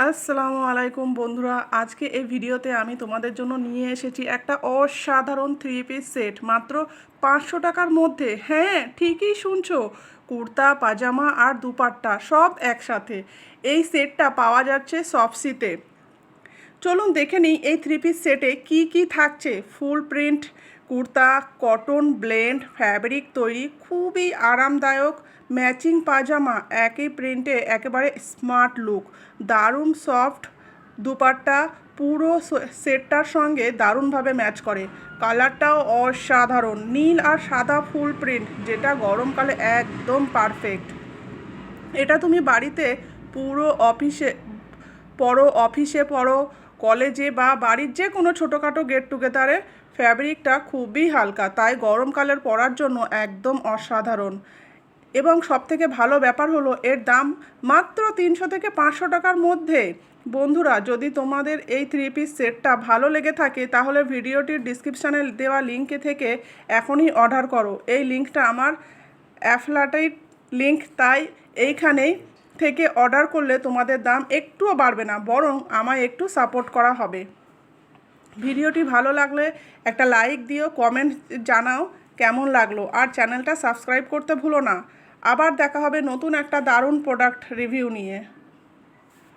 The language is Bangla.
আসসালামু আলাইকুম বন্ধুরা, আজকে এই ভিডিওতে আমি তোমাদের জন্য নিয়ে এসেছি একটা অসাধারণ থ্রি পিস সেট মাত্র 500 টাকার মধ্যে। হ্যাঁ, ঠিকই শুনছো, কুর্তা পাজামা আর দুপাট্টা সব একসাথে। এই সেটটা পাওয়া যাচ্ছে শপসিতে। চলুন দেখে নিই এই থ্রি পিস সেটে কি কি থাকছে। Full print kurta, cotton blend fabric তৈরি, খুবই আরামদায়ক। ম্যাচিং পাজামা, একই প্রিন্টে একেবারে স্মার্ট লুক। দারুণ সফট দুপাট্টা, পুরো সেটটার সঙ্গে দারুণভাবে ম্যাচ করে। কালারটাও অসাধারণ, নীল আর সাদা ফুল প্রিন্ট, যেটা গরমকালে একদম পারফেক্ট। এটা তুমি বাড়িতে পুরো অফিসে পড়ো, কলেজে বা বাড়ির যে কোনো ছোটোখাটো গেট টুগেদারে। ফ্যাব্রিকটা খুবই হালকা, তাই গরমকালের পরার জন্য একদম অসাধারণ। এবং সবথেকে ভালো ব্যাপার হলো এর দাম মাত্র 300 থেকে 500 টাকার মধ্যে। বন্ধুরা, যদি তোমাদের এই থ্রি পিস সেটটা ভালো লেগে থাকে তাহলে ভিডিওটির ডিসক্রিপশানে দেওয়া লিঙ্কে থেকে এখনই অর্ডার করো। এই লিঙ্কটা আমার অ্যাফিলিয়েট লিঙ্ক, তাই এইখানেই থেকে অর্ডার করলে তোমাদের দাম একটুও বাড়বে না, বরং আমায় একটু সাপোর্ট করা হবে। ভিডিওটি ভালো লাগলে একটা লাইক দিও, কমেন্ট জানাও কেমন লাগলো, আর চ্যানেলটা সাবস্ক্রাইব করতে ভুলো না। আবার দেখা হবে নতুন একটা দারুণ প্রোডাক্ট রিভিউ নিয়ে।